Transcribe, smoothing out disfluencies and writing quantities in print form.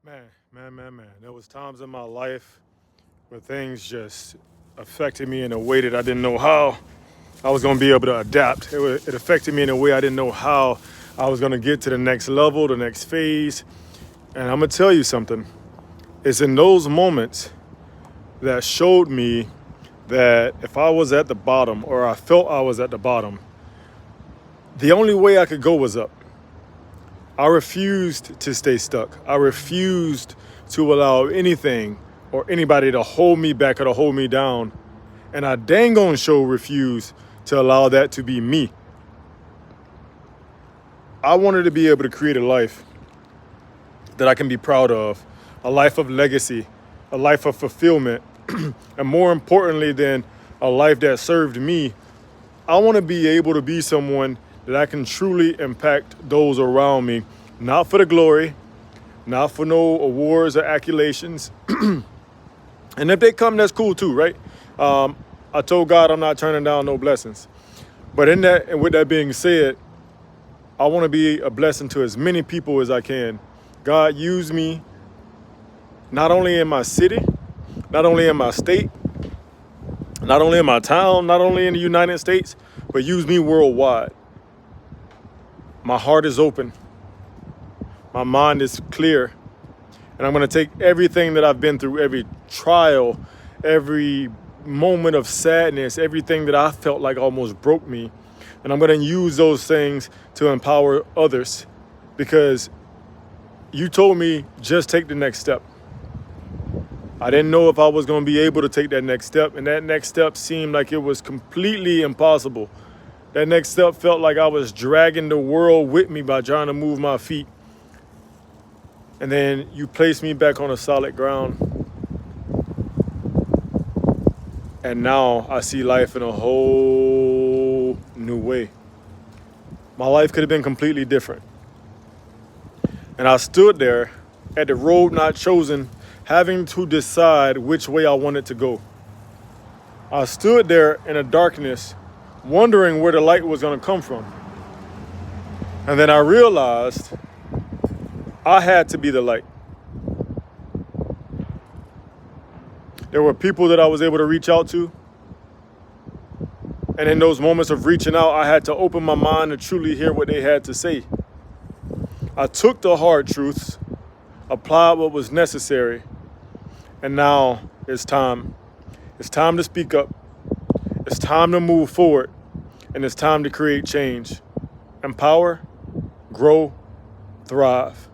Man. There was times in my life where things just affected me in a way that I didn't know how I was going to be able to adapt. It affected me in a way I didn't know how I was going to get to the next level, the next phase. And I'm going to tell you something. It's in those moments that showed me that if I was at the bottom or I felt I was at the bottom, the only way I could go was up. I refused to stay stuck. I refused to allow anything or anybody to hold me back or to hold me down. And I dang on sure refused to allow that to be me. I wanted to be able to create a life that I can be proud of, a life of legacy, a life of fulfillment, and more importantly than a life that served me, I want to be able to be someone that I can truly impact those around me, not for the glory, not for no awards or accolations. And if they come, that's cool too, right? I told God I'm not turning down no blessings. But in that, and with that being said, I want to be a blessing to as many people as I can. God, use me not only in my city, not only in my state, not only in my town, not only in the United States, but use me worldwide. My heart is open. My mind is clear. And I'm going to take everything that I've been through, every trial, every moment of sadness, everything that I felt like almost broke me, and I'm going to use those things to empower others, because you told me just take the next step. I didn't know if I was going to be able to take that next step, and that next step seemed like it was completely impossible. That next step felt like I was dragging the world with me by trying to move my feet. And then you placed me back on a solid ground. And now I see life in a whole new way. My life could have been completely different. And I stood there at the road not chosen, having to decide which way I wanted to go. I stood there in the darkness, wondering where the light was going to come from. And then I realized I had to be the light. There were people that I was able to reach out to. And in those moments of reaching out, I had to open my mind to truly hear what they had to say. I took the hard truths, applied what was necessary, and now it's time. It's time to speak up. It's time to move forward, and it's time to create change. Empower, grow, thrive.